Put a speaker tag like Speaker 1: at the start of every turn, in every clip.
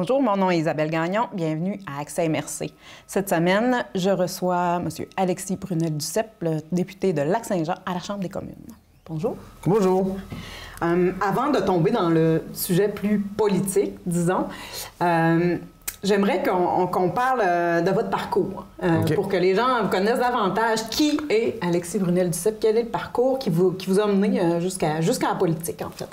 Speaker 1: Bonjour, mon nom est Isabelle Gagnon. Bienvenue à Accès MRC. Cette semaine, je reçois M. Alexis Brunel-Duceppe, le député de Lac-Saint-Jean à la Chambre des communes. Bonjour.
Speaker 2: Bonjour.
Speaker 1: Avant de tomber dans le sujet plus politique, disons, j'aimerais qu'on parle de votre parcours, pour que les gens vous connaissent davantage. Qui est Alexis Brunel-Duceppe? Quel est le parcours qui vous a mené jusqu'à la politique, en fait?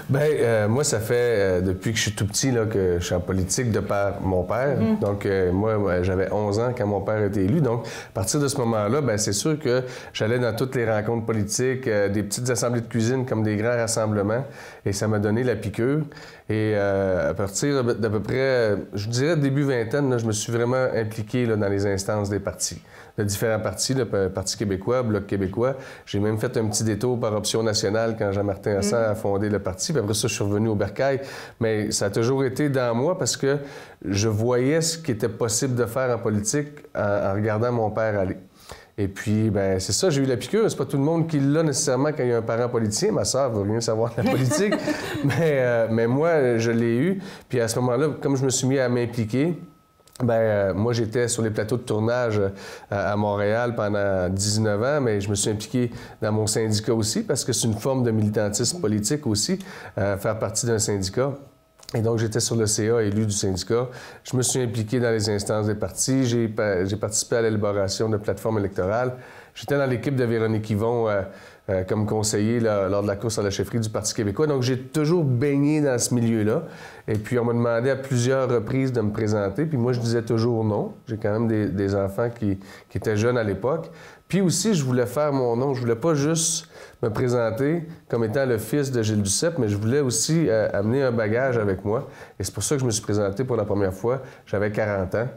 Speaker 2: Bien, moi, ça fait depuis que je suis tout petit là, que je suis en politique de par mon père. Donc, moi, j'avais 11 ans quand mon père a été élu. Donc, à partir de ce moment-là, bien, c'est sûr que j'allais dans toutes les rencontres politiques, des petites assemblées de cuisine comme des grands rassemblements. Et ça m'a donné la piqûre. Et à partir d'à peu près, je dirais début vingtaine, là, je me suis vraiment impliqué là, dans les instances des partis, de différents partis, le Parti québécois, Bloc québécois. J'ai même fait un petit détour par Option nationale quand Jean-Martin Hassan a fondé le parti. Puis après ça, je suis revenu au Bercail. Mais ça a toujours été dans moi parce que je voyais ce qui était possible de faire en politique en regardant mon père aller. Et puis, ben c'est ça, j'ai eu la piqûre. C'est pas tout le monde qui l'a nécessairement quand il y a un parent politicien. Ma sœur veut rien savoir de la politique. mais moi, je l'ai eu. Puis à ce moment-là, comme je me suis mis à m'impliquer, moi, j'étais sur les plateaux de tournage à Montréal pendant 19 ans, mais je me suis impliqué dans mon syndicat aussi parce que c'est une forme de militantisme politique aussi, faire partie d'un syndicat. Et donc, j'étais sur le CA, élu du syndicat. Je me suis impliqué dans les instances des partis. J'ai participé à l'élaboration de plateformes électorales. J'étais dans l'équipe de Véronique Yvon comme conseiller là, lors de la course à la chefferie du Parti québécois. Donc, j'ai toujours baigné dans ce milieu-là. Et puis, on m'a demandé à plusieurs reprises de me présenter. Puis moi, je disais toujours non. J'ai quand même des enfants qui étaient jeunes à l'époque. Puis aussi, je voulais faire mon nom. Je voulais pas juste me présenter comme étant le fils de Gilles Duceppe, mais je voulais aussi amener un bagage avec moi. Et c'est pour ça que je me suis présenté pour la première fois. J'avais 40 ans.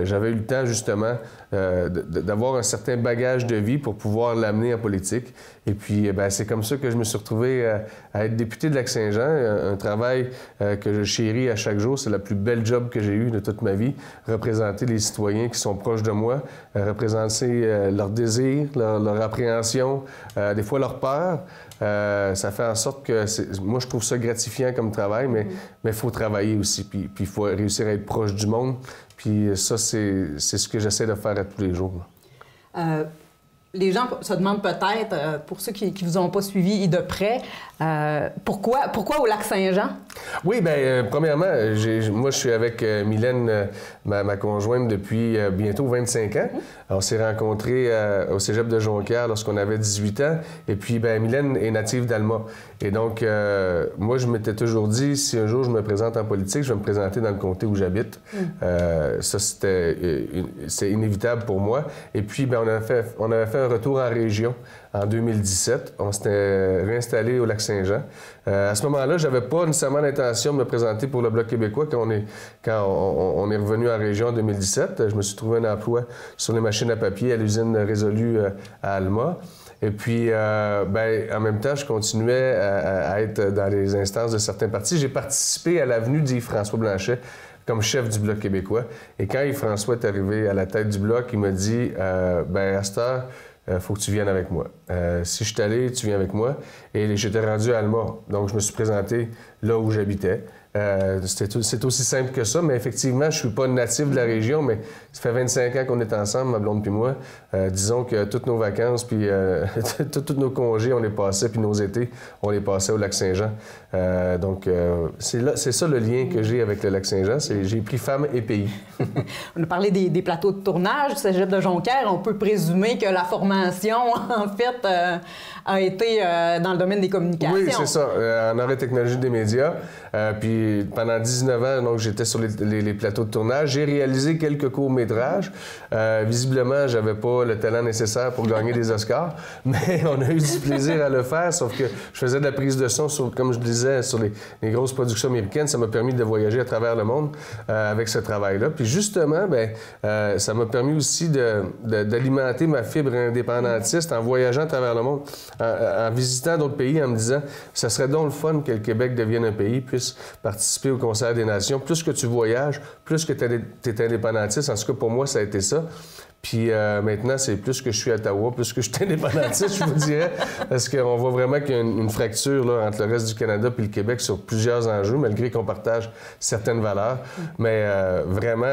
Speaker 2: J'avais eu le temps, justement, d'avoir un certain bagage de vie pour pouvoir l'amener en politique. Et puis, c'est comme ça que je me suis retrouvé à être député de Lac-Saint-Jean, un travail que je chéris à chaque jour. C'est la plus belle job que j'ai eue de toute ma vie. Représenter les citoyens qui sont proches de moi, représenter leurs désirs, leur appréhension, des fois leur peur. Ça fait en sorte que, moi, je trouve ça gratifiant comme travail, mais il faut travailler aussi. Puis il faut réussir à être proche du monde. Puis ça, c'est ce que j'essaie de faire à tous les jours.
Speaker 1: Les gens se demandent peut-être, pour ceux qui ne vous ont pas suivi de près, pourquoi au Lac-Saint-Jean?
Speaker 2: Oui, bien, premièrement, moi, je suis avec Mylène, ma conjointe, depuis bientôt 25 ans. On s'est rencontrés au cégep de Jonquière lorsqu'on avait 18 ans. Et puis, bien, Mylène est native d'Alma. Et donc, moi, je m'étais toujours dit, si un jour je me présente en politique, je vais me présenter dans le comté où j'habite. Ça, c'était inévitable pour moi. Et puis, bien, on avait fait un retour en région en 2017. On s'était réinstallé au Lac-Saint-Jean. À ce moment-là, je n'avais pas nécessairement l'intention de me présenter pour le Bloc québécois quand on est revenu en région en 2017. Je me suis trouvé un emploi sur les machines à papier à l'usine Résolu à Alma. Et puis, en même temps, je continuais à être dans les instances de certains partis. J'ai participé à l'avenue d'Yves-François Blanchet comme chef du Bloc québécois. Et quand Yves-François est arrivé à la tête du Bloc, il m'a dit à cette heure, faut que tu viennes avec moi. Si je suis allé, tu viens avec moi. Et j'étais rendu à Alma. Donc, je me suis présenté là où j'habitais. C'est aussi simple que ça, mais effectivement, je ne suis pas natif de la région, mais ça fait 25 ans qu'on est ensemble, ma blonde puis moi. Disons que toutes nos vacances, puis tous nos congés, on les passait, puis nos étés, on les passait au Lac-Saint-Jean. Donc, c'est ça le lien que j'ai avec le Lac-Saint-Jean, j'ai pris femme et pays.
Speaker 1: On a parlé des plateaux de tournage du cégep de Jonquière. On peut présumer que la formation, en fait, a été dans le domaine des communications.
Speaker 2: Oui, c'est ça, en arts et technologies des médias. Puis pendant 19 ans, donc, j'étais sur les plateaux de tournage. J'ai réalisé quelques courts-métrages. Visiblement, j'avais pas le talent nécessaire pour gagner des Oscars, mais on a eu du plaisir à le faire, sauf que je faisais de la prise de son, comme je disais, sur les grosses productions américaines. Ça m'a permis de voyager à travers le monde avec ce travail-là. Puis justement, ça m'a permis aussi d'alimenter ma fibre indépendantiste en voyageant à travers le monde, en visitant d'autres pays, en me disant, ça serait donc le fun que le Québec devienne un pays, puisse participer au Concert des Nations. Plus que tu voyages, plus que tu es indépendantiste. En tout cas, pour moi, ça a été ça. Puis maintenant, c'est plus que je suis à Ottawa, plus que je suis indépendantiste, je vous dirais, parce qu'on voit vraiment qu'il y a une fracture là, entre le reste du Canada et le Québec sur plusieurs enjeux, malgré qu'on partage certaines valeurs. Mais vraiment,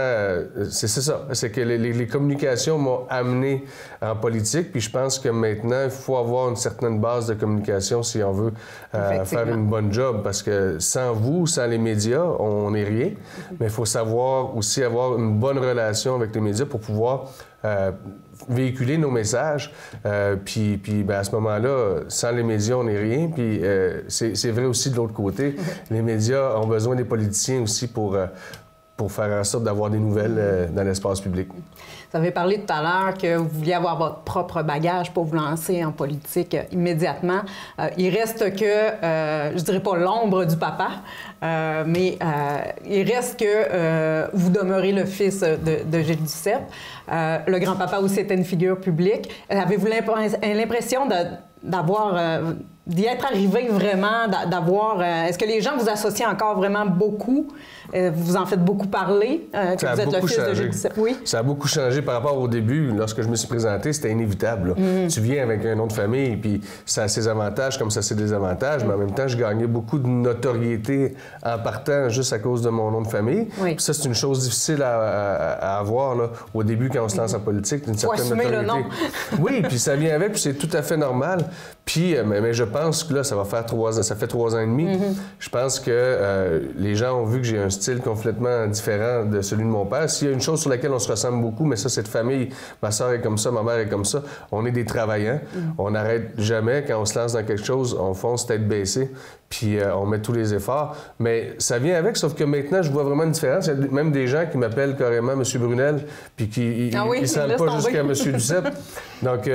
Speaker 2: c'est ça. C'est que les communications m'ont amené en politique, puis je pense que maintenant, il faut avoir une certaine base de communication si on veut faire une bonne job, parce que sans vous, sans les médias, on n'est rien. Mais il faut savoir aussi avoir une bonne relation avec les médias pour pouvoir véhiculer nos messages. Puis ben, à ce moment-là, sans les médias, on n'est rien. Puis c'est vrai aussi de l'autre côté. Les médias ont besoin des politiciens aussi pour faire en sorte d'avoir des nouvelles dans l'espace public.
Speaker 1: Vous avez parlé tout à l'heure que vous vouliez avoir votre propre bagage pour vous lancer en politique immédiatement. Il reste que, je dirais pas l'ombre du papa, mais il reste que vous demeurez le fils de Gilles Duceppe. Le grand-papa aussi était une figure publique. Avez-vous l'impression d'y être arrivé vraiment, d'avoir... Est-ce que les gens vous associent encore vraiment beaucoup? Vous en faites beaucoup parler, que vous êtes le fils de Gilles Duceppe. Oui?
Speaker 2: Ça a beaucoup changé par rapport au début. Lorsque je me suis présenté, c'était inévitable. Tu viens avec un nom de famille, puis ça a ses avantages comme ça a ses désavantages, mais en même temps, je gagnais beaucoup de notoriété en partant juste à cause de mon nom de famille.
Speaker 1: Oui.
Speaker 2: Puis ça, c'est une chose difficile à avoir là, au début quand on se lance en politique, une certaine notoriété.
Speaker 1: Le nom.
Speaker 2: Oui, puis ça vient avec, puis c'est tout à fait normal. Puis, mais je pense que là, ça va faire 3 ans, ça fait 3 ans et demi. Je pense que les gens ont vu que j'ai un style complètement différent de celui de mon père. S'il y a une chose sur laquelle on se ressemble beaucoup, mais ça, c'est de famille. Ma soeur est comme ça, ma mère est comme ça. On est des travaillants. On n'arrête jamais. Quand on se lance dans quelque chose, on fonce tête baissée, puis on met tous les efforts. Mais ça vient avec, sauf que maintenant, je vois vraiment une différence. Il y a même des gens qui m'appellent carrément M. Brunel, puis qui ne savent pas jusqu'à M. Duceppe. Donc...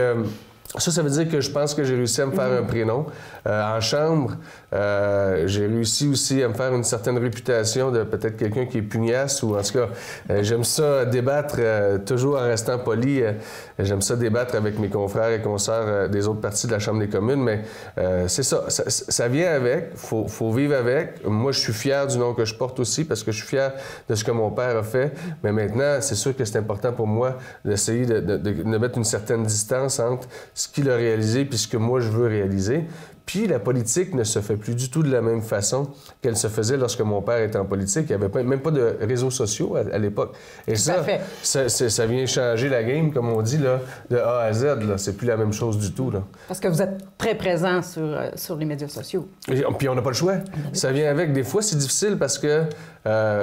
Speaker 2: ça veut dire que je pense que j'ai réussi à me faire un prénom. En chambre, j'ai réussi aussi à me faire une certaine réputation de peut-être quelqu'un qui est pugnace, ou en tout cas, j'aime ça débattre, toujours en restant poli. J'aime ça débattre avec mes confrères et consoeurs des autres parties de la Chambre des communes, mais c'est ça vient avec, faut vivre avec. Moi, je suis fier du nom que je porte aussi, parce que je suis fier de ce que mon père a fait, mais maintenant, c'est sûr que c'est important pour moi d'essayer de mettre une certaine distance entre ce qu'il a réalisé puis ce que moi je veux réaliser. Puis la politique ne se fait plus du tout de la même façon qu'elle se faisait lorsque mon père était en politique. Il n'y avait même pas de réseaux sociaux à l'époque. Et ça vient changer la game, comme on dit, là, de A à Z. C'est plus la même chose du tout. Là.
Speaker 1: Parce que vous êtes très présent sur les médias sociaux.
Speaker 2: Puis on n'a pas le choix. Ça vient avec. Des fois, c'est difficile parce que,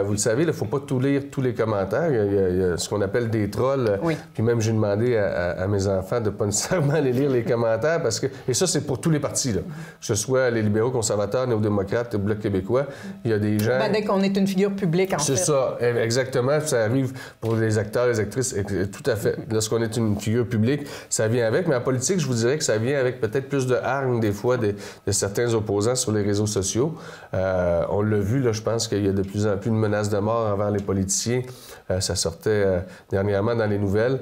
Speaker 2: vous le savez, il ne faut pas tout lire tous les commentaires. Il y a ce qu'on appelle des trolls.
Speaker 1: Oui.
Speaker 2: Puis même, j'ai demandé à mes enfants de ne pas nécessairement aller lire les commentaires parce que... Et ça, c'est pour tous les partis, là. Que ce soit les libéraux, conservateurs, néo-démocrates, le Bloc québécois, il y a des gens...
Speaker 1: dès qu'on est une figure publique, en fait.
Speaker 2: C'est ça, exactement. Ça arrive pour les acteurs, les actrices, tout à fait. Lorsqu'on est une figure publique, ça vient avec. Mais en politique, je vous dirais que ça vient avec peut-être plus de hargne, des fois, de certains opposants sur les réseaux sociaux. On l'a vu, là, je pense qu'il y a de plus en plus de menaces de mort envers les politiciens. Ça sortait dernièrement dans les nouvelles.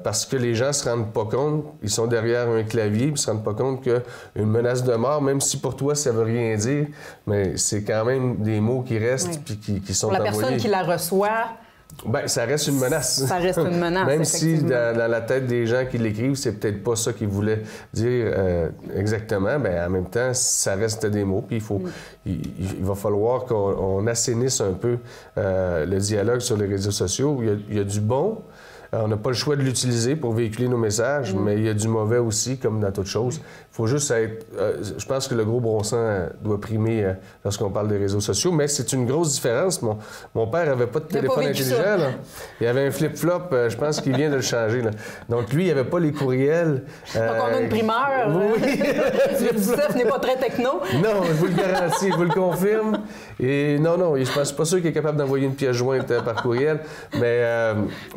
Speaker 2: Parce que les gens se rendent pas compte, ils sont derrière un clavier, puis ils se rendent pas compte qu'une menace de mort, même si pour toi, ça veut rien dire, mais c'est quand même des mots qui restent puis qui sont envoyés.
Speaker 1: Pour la personne qui la reçoit...
Speaker 2: Bien, ça reste une menace.
Speaker 1: Ça reste une menace,
Speaker 2: même si dans la tête des gens qui l'écrivent, c'est peut-être pas ça qu'ils voulaient dire exactement, bien, en même temps, ça reste des mots, puis il va falloir qu'on assainisse un peu le dialogue sur les réseaux sociaux. Il y a du bon. On n'a pas le choix de l'utiliser pour véhiculer nos messages, mais il y a du mauvais aussi, comme dans toute chose. Il faut juste être... je pense que le gros bon sens doit primer lorsqu'on parle des réseaux sociaux, mais c'est une grosse différence. Mon père n'avait pas de téléphone intelligent. Là. Il avait un flip-flop, je pense qu'il vient de le changer. Là. Donc lui, il n'avait pas les courriels.
Speaker 1: Donc on a une primeur.
Speaker 2: Oui.
Speaker 1: Le Duceppe n'est pas très techno.
Speaker 2: Non, je vous le garantis, je vous le confirme. Et non, je ne suis pas sûr qu'il est capable d'envoyer une pièce jointe par courriel.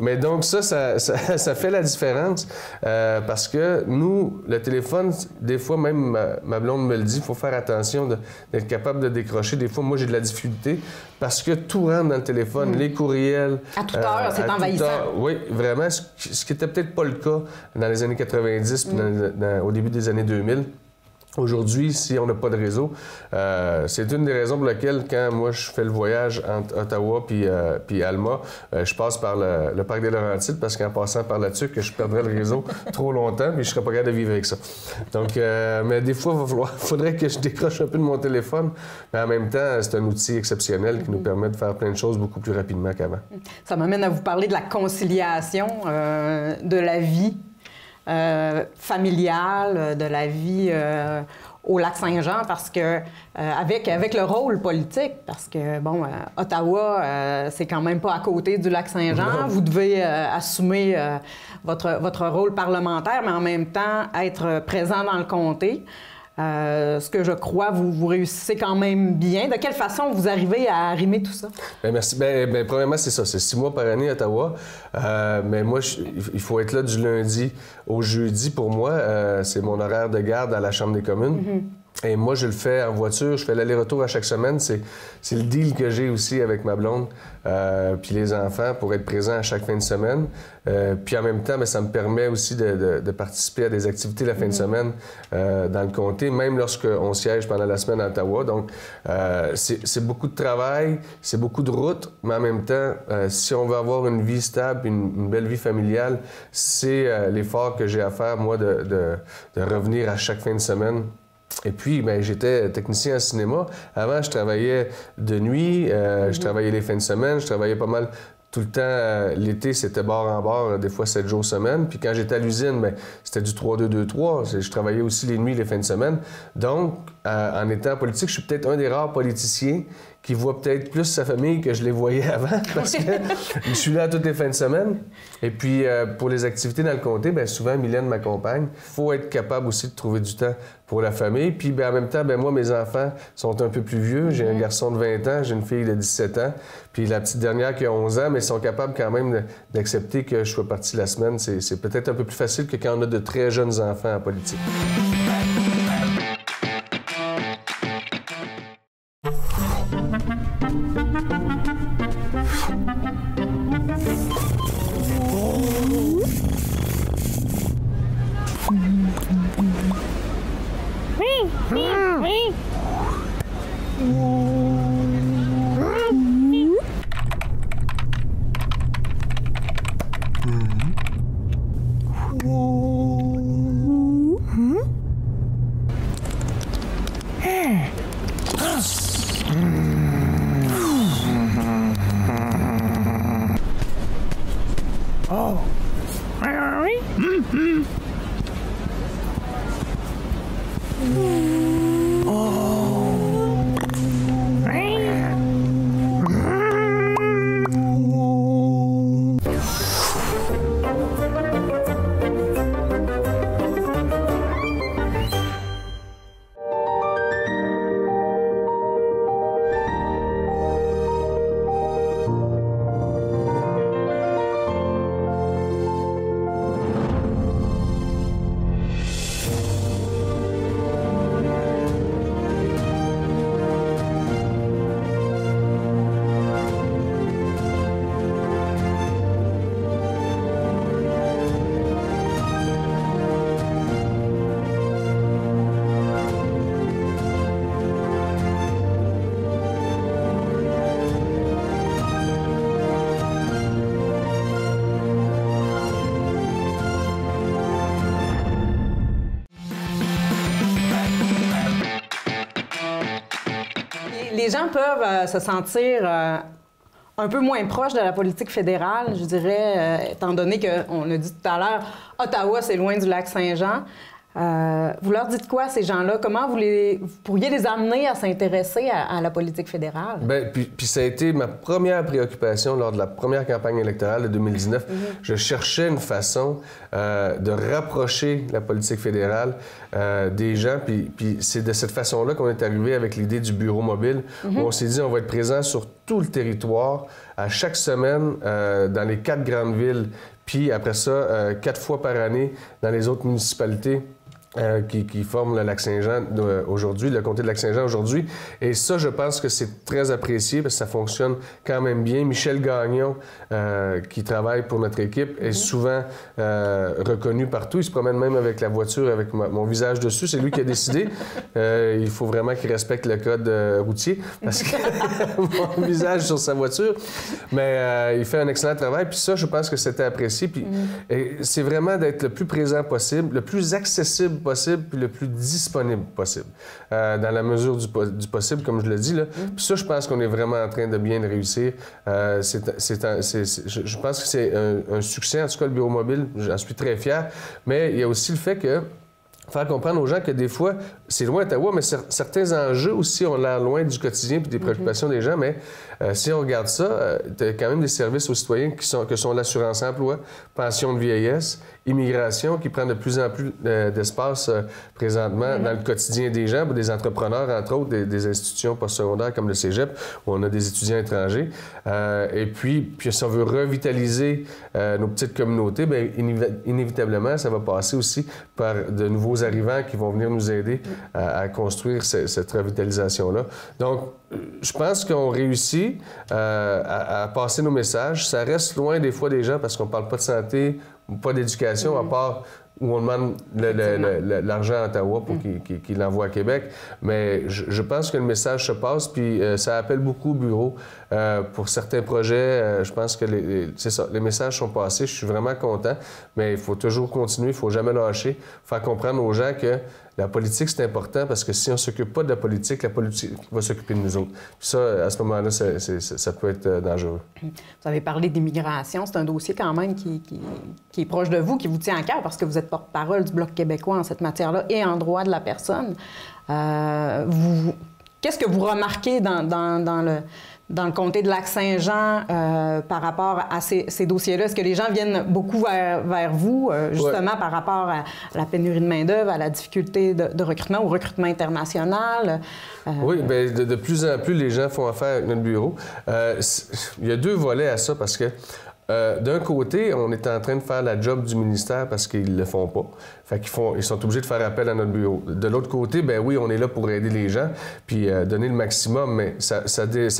Speaker 2: Mais donc ça fait la différence parce que nous, le téléphone, des fois, même ma blonde me le dit, il faut faire attention d'être capable de décrocher. Des fois, moi, j'ai de la difficulté parce que tout rentre dans le téléphone, les courriels.
Speaker 1: À toute heure, c'est envahissant.
Speaker 2: Oui, vraiment, ce qui n'était peut-être pas le cas dans les années 90 puis au début des années 2000. Aujourd'hui, si on n'a pas de réseau, c'est une des raisons pour lesquelles, quand moi je fais le voyage entre Ottawa puis Alma, je passe par le parc des Laurentides, parce qu'en passant par là-dessus, que je perdrais le réseau trop longtemps, puis je serais pas capable de vivre avec ça. Donc, mais des fois, il faudrait que je décroche un peu de mon téléphone, mais en même temps, c'est un outil exceptionnel qui nous permet de faire plein de choses beaucoup plus rapidement qu'avant.
Speaker 1: Ça m'amène à vous parler de la conciliation de la vie familiale, de la vie au Lac-Saint-Jean, parce que avec le rôle politique, parce que, bon, Ottawa, c'est quand même pas à côté du Lac-Saint-Jean. Vous devez assumer votre rôle parlementaire, mais en même temps être présent dans le comté. Ce que je crois, vous réussissez quand même bien. De quelle façon vous arrivez à arrimer tout ça?
Speaker 2: Bien, merci. Bien, premièrement, c'est ça. C'est 6 mois par année à Ottawa. Mais moi, il faut être là du lundi au jeudi pour moi. C'est mon horaire de garde à la Chambre des communes. Et moi, je le fais en voiture. Je fais l'aller-retour à chaque semaine. C'est le deal que j'ai aussi avec ma blonde puis les enfants pour être présent à chaque fin de semaine. Puis en même temps, bien, ça me permet aussi de participer à des activités la fin de semaine dans le comté, même lorsqu'on siège pendant la semaine à Ottawa. Donc, c'est beaucoup de travail, c'est beaucoup de route, mais en même temps, si on veut avoir une vie stable, une belle vie familiale, c'est l'effort que j'ai à faire, moi, de revenir à chaque fin de semaine. Et puis, bien, j'étais technicien en cinéma. Avant, je travaillais de nuit, je travaillais les fins de semaine, je travaillais pas mal tout le temps. L'été, c'était bord en bord, des fois 7 jours semaine. Puis quand j'étais à l'usine, bien, c'était du 3-2-2-3. Je travaillais aussi les nuits, les fins de semaine. Donc, en étant politique, je suis peut-être un des rares politiciens qui voit peut-être plus sa famille que je les voyais avant, parce que je suis là toutes les fins de semaine. Et puis, pour les activités dans le comté, bien, souvent, Mylène m'accompagne. Il faut être capable aussi de trouver du temps pour la famille. Puis, bien, en même temps, bien, moi, mes enfants sont un peu plus vieux. J'ai un garçon de 20 ans, j'ai une fille de 17 ans, puis la petite dernière qui a 11 ans, mais ils sont capables quand même d'accepter que je sois parti la semaine. C'est peut-être un peu plus facile que quand on a de très jeunes enfants en politique.
Speaker 1: Les gens peuvent se sentir un peu moins proches de la politique fédérale, je dirais, étant donné qu'on l'a dit tout à l'heure, Ottawa, c'est loin du Lac-Saint-Jean. Vous leur dites quoi, ces gens-là? Comment vous pourriez les amener à s'intéresser à la politique fédérale? Bien,
Speaker 2: puis ça a été ma première préoccupation lors de la première campagne électorale de 2019. Je cherchais une façon de rapprocher la politique fédérale des gens. Puis c'est de cette façon-là qu'on est arrivé avec l'idée du bureau mobile, où on s'est dit on va être présent sur tout le territoire, à chaque semaine, dans les 4 grandes villes, puis après ça, 4 fois par année dans les autres municipalités qui forment le Lac-Saint-Jean aujourd'hui, le comté de Lac-Saint-Jean aujourd'hui. Et ça, je pense que c'est très apprécié parce que ça fonctionne quand même bien. Michel Gagnon, qui travaille pour notre équipe, est souvent reconnu partout. Il se promène même avec la voiture avec mon visage dessus. C'est lui qui a décidé. Il faut vraiment qu'il respecte le code routier parce que mon visage sur sa voiture. Mais il fait un excellent travail. Puis ça, je pense que c'était apprécié. Puis c'est vraiment d'être le plus présent possible, le plus accessible possible, puis le plus disponible possible, dans la mesure du possible, comme je le dis. Là. Puis ça, je pense qu'on est vraiment en train de bien le réussir. Je pense que c'est un succès, en tout cas, le bureau mobile. J'en suis très fier. Mais il y a aussi le fait que faire comprendre aux gens que des fois, c'est loin Ottawa, mais certains enjeux aussi ont l'air loin du quotidien et des préoccupations des gens. Mais si on regarde ça, tu as quand même des services aux citoyens que sont l'assurance-emploi, pension de vieillesse, immigration, qui prend de plus en plus d'espace présentement dans le quotidien des gens, pour des entrepreneurs, entre autres, des institutions postsecondaires comme le Cégep, où on a des étudiants étrangers. Et puis, si on veut revitaliser nos petites communautés, bien, inévitablement, ça va passer aussi par de nouveaux arrivants qui vont venir nous aider à construire cette revitalisation-là. Donc, je pense qu'on réussit à passer nos messages. Ça reste loin des fois des gens parce qu'on ne parle pas de santé, pas d'éducation, à part où on demande l'argent à Ottawa pour qu'il l'envoie à Québec. Mais je pense que le message se passe, puis ça appelle beaucoup au bureau pour certains projets. Je pense que c'est ça, les messages sont passés. Je suis vraiment content, mais il faut toujours continuer, il ne faut jamais lâcher. Faire comprendre aux gens que la politique, c'est important parce que si on ne s'occupe pas de la politique va s'occuper de nous autres. Puis ça, à ce moment-là, ça peut être dangereux.
Speaker 1: Vous avez parlé d'immigration. C'est un dossier quand même qui est proche de vous, qui vous tient à cœur parce que vous êtes porte-parole du Bloc québécois en cette matière-là et en droit de la personne. Qu'est-ce que vous remarquez dans le comté de Lac-Saint-Jean par rapport à ces dossiers-là? Est-ce que les gens viennent beaucoup vers vous, justement, par rapport à la pénurie de main-d'œuvre, à la difficulté de recrutement, au recrutement international?
Speaker 2: Oui, bien, de plus en plus, les gens font affaire avec notre bureau. Il y a deux volets à ça parce que d'un côté, on est en train de faire la job du ministère parce qu'ils ne le font pas. Fait ils sont obligés de faire appel à notre bureau. De l'autre côté, ben oui, on est là pour aider les gens puis donner le maximum, mais ça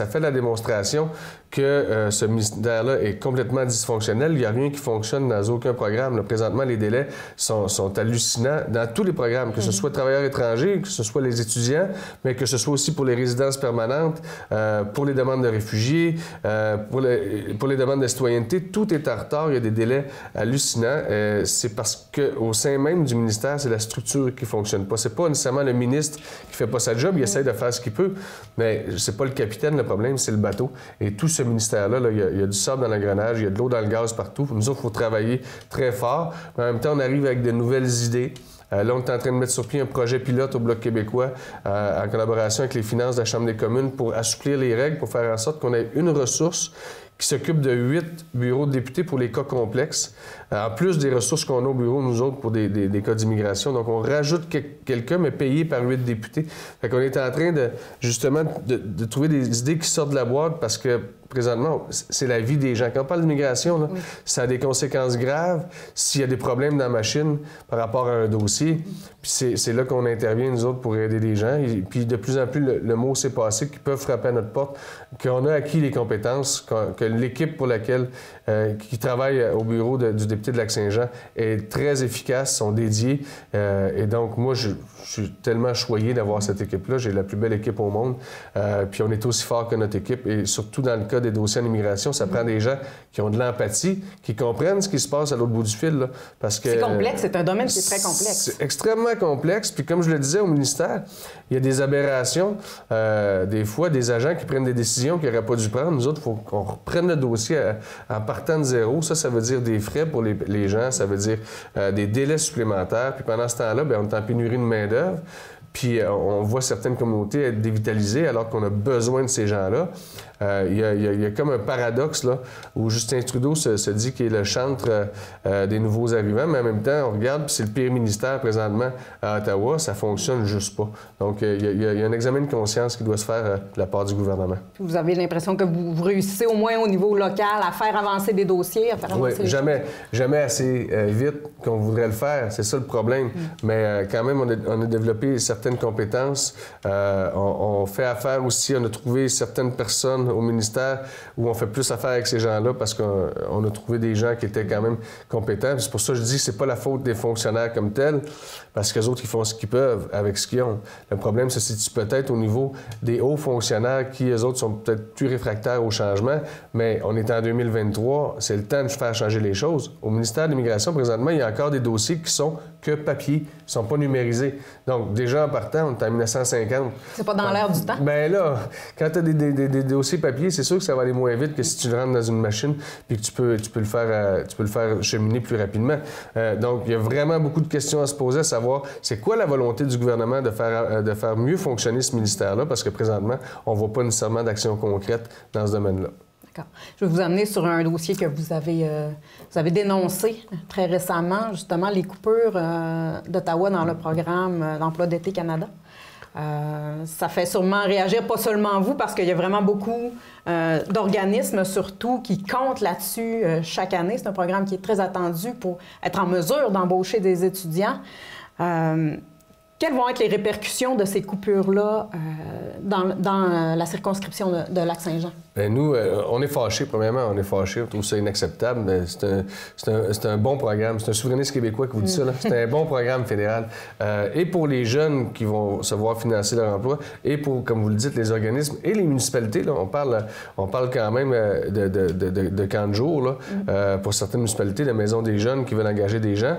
Speaker 2: fait la démonstration que ce ministère-là est complètement dysfonctionnel. Il n'y a rien qui fonctionne dans aucun programme. Là, présentement, les délais sont hallucinants dans tous les programmes, que ce soit travailleurs étrangers, que ce soit les étudiants, mais que ce soit aussi pour les résidences permanentes, pour les demandes de réfugiés, pour les demandes de citoyenneté. Tout est en retard. Il y a des délais hallucinants. C'est parce qu'au sein même du ministère, c'est la structure qui ne fonctionne pas. C'est pas nécessairement le ministre qui ne fait pas sa job. Il essaie de faire ce qu'il peut, mais c'est pas le capitaine le problème, c'est le bateau. Et tout ce ministère-là, il y a du sable dans l'engrenage, il y a de l'eau dans le gaz partout. Nous autres, il faut travailler très fort. Mais en même temps, on arrive avec de nouvelles idées. Là, on est en train de mettre sur pied un projet pilote au Bloc québécois en collaboration avec les finances de la Chambre des communes pour assouplir les règles, pour faire en sorte qu'on ait une ressource qui s'occupe de 8 bureaux de députés pour les cas complexes, en plus des ressources qu'on a au bureau, nous autres, pour des cas d'immigration. Donc, on rajoute quelqu'un, mais payé par 8 députés. Fait qu'on est en train justement de trouver des idées qui sortent de la boîte parce que présentement, c'est la vie des gens. Quand on parle d'immigration, là, ça a des conséquences graves s'il y a des problèmes dans la machine par rapport à un dossier. Puis c'est là qu'on intervient, nous autres, pour aider les gens. Et puis de plus en plus, le mot s'est passé qu'ils peuvent frapper à notre porte, qu'on a acquis les compétences, que l'équipe pour laquelle qui travaille au bureau du député de Lac-Saint-Jean est très efficace, sont dédiés. Et donc, moi, je suis tellement choyé d'avoir cette équipe-là. J'ai la plus belle équipe au monde. Puis on est aussi fort que notre équipe. Et surtout dans le cas des dossiers en immigration, ça prend des gens qui ont de l'empathie, qui comprennent ce qui se passe à l'autre bout du fil. Là, parce que
Speaker 1: c'est complexe, c'est un domaine qui est très complexe.
Speaker 2: C'est extrêmement complexe. Puis comme je le disais au ministère, il y a des aberrations. Des fois, des agents qui prennent des décisions qu'ils n'auraient pas dû prendre. Nous autres, il faut qu'on reprenne le dossier en partant de zéro. Ça veut dire des frais pour les gens, ça veut dire des délais supplémentaires. Puis pendant ce temps-là, bien, on est en pénurie de main-d'œuvre. puis on voit certaines communautés être dévitalisées alors qu'on a besoin de ces gens-là. Il y a comme un paradoxe là, où Justin Trudeau se dit qu'il est le chantre des nouveaux arrivants, mais en même temps, on regarde, puis c'est le pire ministère présentement à Ottawa, ça fonctionne juste pas. Donc, il y a un examen de conscience qui doit se faire de la part du gouvernement.
Speaker 1: Vous avez l'impression que vous réussissez au moins au niveau local à faire avancer des dossiers, à faire avancer
Speaker 2: jamais assez vite qu'on voudrait le faire, c'est ça le problème. Mais quand même, on a développé certaines compétences, on fait affaire aussi, on a trouvé certaines personnes au ministère où on fait plus affaire avec ces gens-là parce qu'on a trouvé des gens qui étaient quand même compétents. C'est pour ça que je dis que c'est pas la faute des fonctionnaires comme tels, parce qu'eux autres, ils font ce qu'ils peuvent avec ce qu'ils ont. Le problème, c'est peut-être au niveau des hauts fonctionnaires qui, eux autres, sont peut-être plus réfractaires au changement, mais on est en 2023, c'est le temps de faire changer les choses. Au ministère de l'Immigration, présentement, il y a encore des dossiers qui sont que papier, qui ne sont pas numérisés. Donc, déjà en partant, on est en 1950.
Speaker 1: C'est pas dans l'air du temps?
Speaker 2: Bien là, quand tu as des dossiers papier, c'est sûr que ça va aller moins vite que si tu le rentres dans une machine puis que tu peux le faire cheminer plus rapidement. Donc, il y a vraiment beaucoup de questions à se poser, à savoir c'est quoi la volonté du gouvernement de faire mieux fonctionner ce ministère-là, parce que présentement, on ne voit pas nécessairement d'action concrète dans ce domaine-là.
Speaker 1: D'accord. Je vais vous amener sur un dossier que vous avez dénoncé très récemment, justement, les coupures d'Ottawa dans le programme d'emploi d'été Canada. Ça fait sûrement réagir pas seulement vous, parce qu'il y a vraiment beaucoup d'organismes, surtout, qui comptent là-dessus chaque année. C'est un programme qui est très attendu pour être en mesure d'embaucher des étudiants. Quelles vont être les répercussions de ces coupures-là dans la circonscription de Lac-Saint-Jean?
Speaker 2: Bien, nous, on est fâchés, premièrement. On est fâchés, on trouve ça inacceptable. C'est un bon programme. C'est un souverainiste québécois qui vous dit ça. C'est un bon programme fédéral. Et pour les jeunes qui vont se voir financer leur emploi, et pour, comme vous le dites, les organismes et les municipalités. Là, on parle quand même de camps de jour, là, pour certaines municipalités, de maisons des jeunes qui veulent engager des gens.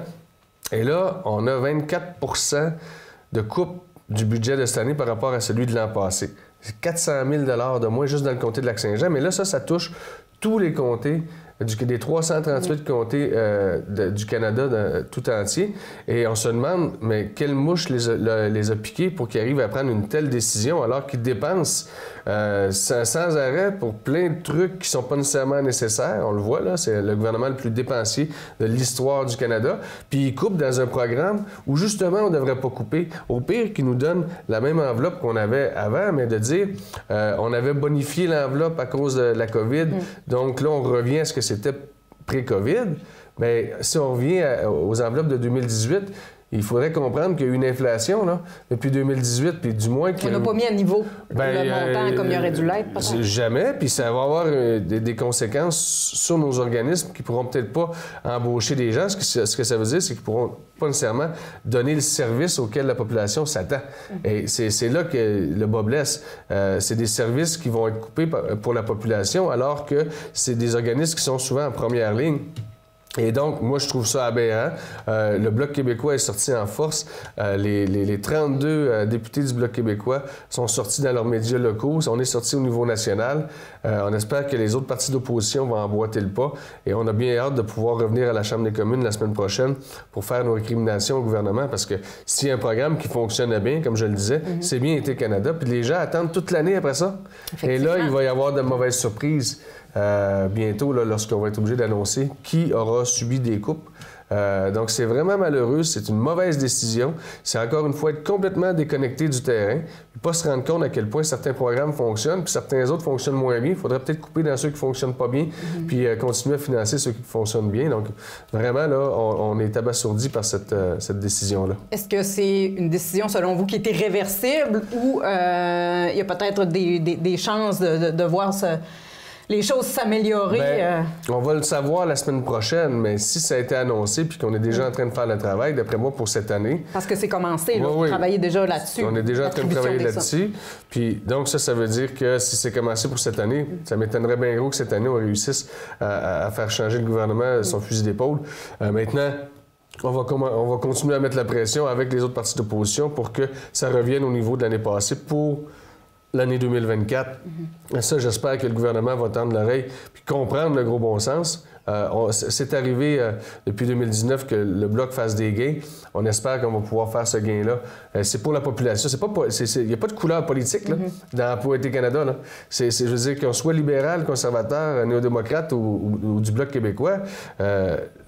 Speaker 2: Et là, on a 24 de coupe du budget de cette année par rapport à celui de l'an passé. C'est 400 000 $ de moins juste dans le comté de Lac-Saint-Jean. Mais là, ça touche tous les comtés, des 338 comtés du Canada tout entier. Et on se demande, mais quelle mouche les a piqués pour qu'ils arrivent à prendre une telle décision alors qu'ils dépensent sans arrêt pour plein de trucs qui ne sont pas nécessairement nécessaires. On le voit, là, c'est le gouvernement le plus dépensier de l'histoire du Canada. Puis ils coupent dans un programme où, justement, on ne devrait pas couper. Au pire, qu'ils nous donnent la même enveloppe qu'on avait avant, mais de dire on avait bonifié l'enveloppe à cause de la COVID. Donc là, on revient à ce que c'était pré-COVID. Mais si on revient aux enveloppes de 2018, il faudrait comprendre qu'il y a eu une inflation là, depuis 2018, puis du moins
Speaker 1: qu'on n'a pas mis à niveau le montant comme il aurait dû l'être.
Speaker 2: Jamais, puis ça va avoir des conséquences sur nos organismes qui ne pourront peut-être pas embaucher des gens. Ce que ça veut dire, c'est qu'ils ne pourront pas nécessairement donner le service auquel la population s'attend. Et c'est là que le bas blesse. C'est des services qui vont être coupés pour la population, alors que c'est des organismes qui sont souvent en première ligne. Et donc, moi, je trouve ça aberrant. Le Bloc québécois est sorti en force. Les 32 députés du Bloc québécois sont sortis dans leurs médias locaux. On est sortis au niveau national. On espère que les autres partis d'opposition vont emboîter le pas. Et on a bien hâte de pouvoir revenir à la Chambre des communes la semaine prochaine pour faire nos récriminations au gouvernement. Parce que s'il y a un programme qui fonctionne bien, comme je le disais, c'est bien Été Canada. Puis les gens attendent toute l'année après ça. Et là, il va y avoir de mauvaises surprises. Bientôt, lorsqu'on va être obligé d'annoncer qui aura subi des coupes. Donc, c'est vraiment malheureux. C'est une mauvaise décision. C'est encore une fois être complètement déconnecté du terrain, puis pas se rendre compte à quel point certains programmes fonctionnent, puis certains autres fonctionnent moins bien. Il faudrait peut-être couper dans ceux qui ne fonctionnent pas bien, puis continuer à financer ceux qui fonctionnent bien. Donc, vraiment, là, on est abasourdi par cette décision-là.
Speaker 1: Est-ce que c'est une décision, selon vous, qui est irréversible ou il y a peut-être des chances de voir les choses s'améliorer?
Speaker 2: Bien, on va le savoir la semaine prochaine, mais si ça a été annoncé puis qu'on est déjà en train de faire le travail, d'après moi, pour cette année...
Speaker 1: Parce que c'est commencé, là, vous travaillez déjà là-dessus.
Speaker 2: On est déjà en train de travailler là-dessus. Puis donc ça veut dire que si c'est commencé pour cette année, ça m'étonnerait bien gros que cette année, on réussisse à faire changer le gouvernement son fusil d'épaule. Maintenant... On va continuer à mettre la pression avec les autres partis d'opposition pour que ça revienne au niveau de l'année passée pour l'année 2024. Ça, j'espère que le gouvernement va tendre l'oreille puis comprendre le gros bon sens. C'est arrivé depuis 2019 que le Bloc fasse des gains. On espère qu'on va pouvoir faire ce gain-là. C'est pour la population. Il n'y a pas de couleur politique là, dans Poété Canada. Là. Je veux dire, qu'on soit libéral, conservateur, néo-démocrate ou du Bloc québécois,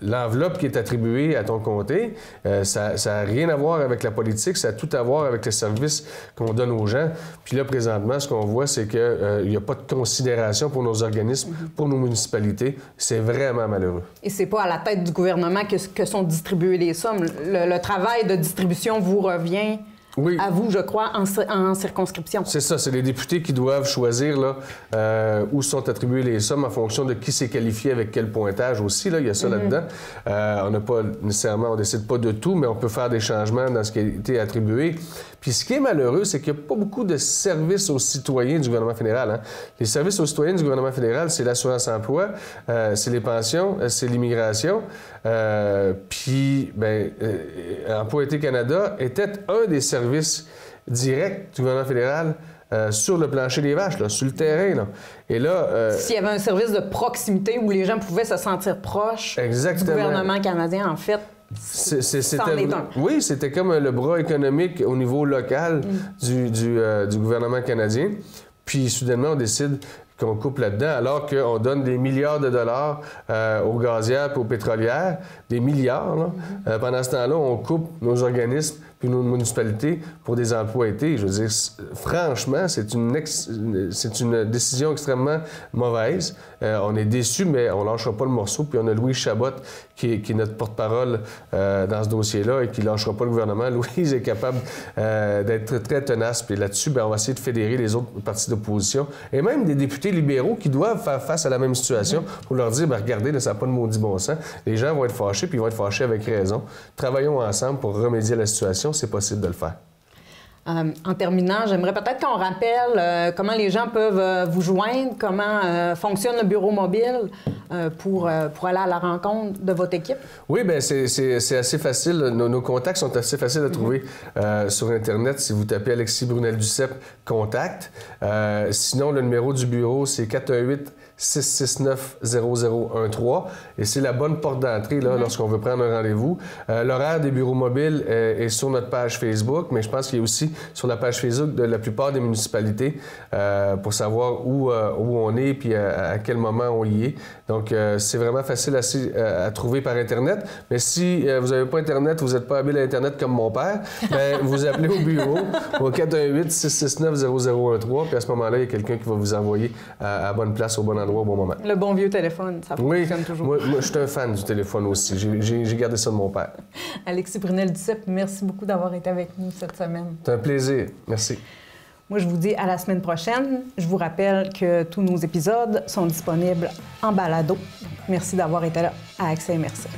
Speaker 2: l'enveloppe qui est attribuée à ton comté, ça n'a rien à voir avec la politique, ça a tout à voir avec les services qu'on donne aux gens. Puis là, présentement, ce qu'on voit, c'est qu'il n'y a pas de considération pour nos organismes, pour nos municipalités. C'est vraiment malheureux. Et
Speaker 1: c'est pas à la tête du gouvernement que sont distribuées les sommes. Le travail de distribution vous revient à vous, je crois, en circonscription. C'est
Speaker 2: ça. C'est les députés qui doivent choisir là, où sont attribuées les sommes en fonction de qui s'est qualifié avec quel pointage aussi. Là, il y a ça là-dedans. On n'a pas nécessairement, on décide pas de tout, mais on peut faire des changements dans ce qui a été attribué. Puis ce qui est malheureux, c'est qu'il n'y a pas beaucoup de services aux citoyens du gouvernement fédéral. Hein. Les services aux citoyens du gouvernement fédéral, c'est l'assurance-emploi, c'est les pensions, c'est l'immigration. Puis, Emploi-Été Canada était un des services directs du gouvernement fédéral sur le plancher des vaches, là, sur le terrain. Là. Et là,
Speaker 1: s'il y avait un service de proximité où les gens pouvaient se sentir proches du gouvernement canadien, en fait,
Speaker 2: oui, c'était comme le bras économique au niveau local du gouvernement canadien. Puis, soudainement, on décide qu'on coupe là-dedans, alors qu'on donne des milliards de dollars aux gazières et aux pétrolières, des milliards. Là. Pendant ce temps-là, on coupe nos organismes puis nos municipalités pour des emplois été. Je veux dire, franchement, c'est une décision extrêmement mauvaise. On est déçus, mais on ne lâchera pas le morceau. Puis on a Louise Chabot, qui est notre porte-parole dans ce dossier-là et qui ne lâchera pas le gouvernement. Louise est capable d'être très tenace. Puis là-dessus, on va essayer de fédérer les autres partis d'opposition et même des députés libéraux qui doivent faire face à la même situation pour leur dire, regardez, là, ça n'a pas de maudit bon sens. Les gens vont être fâchés, puis ils vont être fâchés avec raison. Travaillons ensemble pour remédier à la situation. C'est possible de le faire.
Speaker 1: En terminant, j'aimerais peut-être qu'on rappelle comment les gens peuvent vous joindre, comment fonctionne le bureau mobile pour aller à la rencontre de votre équipe.
Speaker 2: Oui, bien, c'est assez facile. Nos contacts sont assez faciles à trouver sur Internet. Si vous tapez Alexis Brunel-Duceppe, contact. Sinon, le numéro du bureau, c'est 418-669-0013 et c'est la bonne porte d'entrée lorsqu'on veut prendre un rendez-vous. L'horaire des bureaux mobiles est sur notre page Facebook, mais je pense qu'il est aussi sur la page Facebook de la plupart des municipalités pour savoir où on est puis à quel moment on y est. Donc, c'est vraiment facile à trouver par Internet. Mais si vous n'avez pas Internet, vous n'êtes pas habile à Internet comme mon père, bien, vous appelez au bureau au 418-669-0013 puis à ce moment-là, il y a quelqu'un qui va vous envoyer à la bonne place, au bon endroit, au bon moment.
Speaker 1: Le bon vieux téléphone, ça fonctionne toujours.
Speaker 2: Moi, je suis un fan du téléphone aussi. J'ai gardé ça de mon père.
Speaker 1: Alexis Brunel-Duceppe, merci beaucoup d'avoir été avec nous cette semaine.
Speaker 2: C'est un plaisir. Merci.
Speaker 1: Moi, je vous dis à la semaine prochaine. Je vous rappelle que tous nos épisodes sont disponibles en balado. Merci d'avoir été là à Accès Immersif.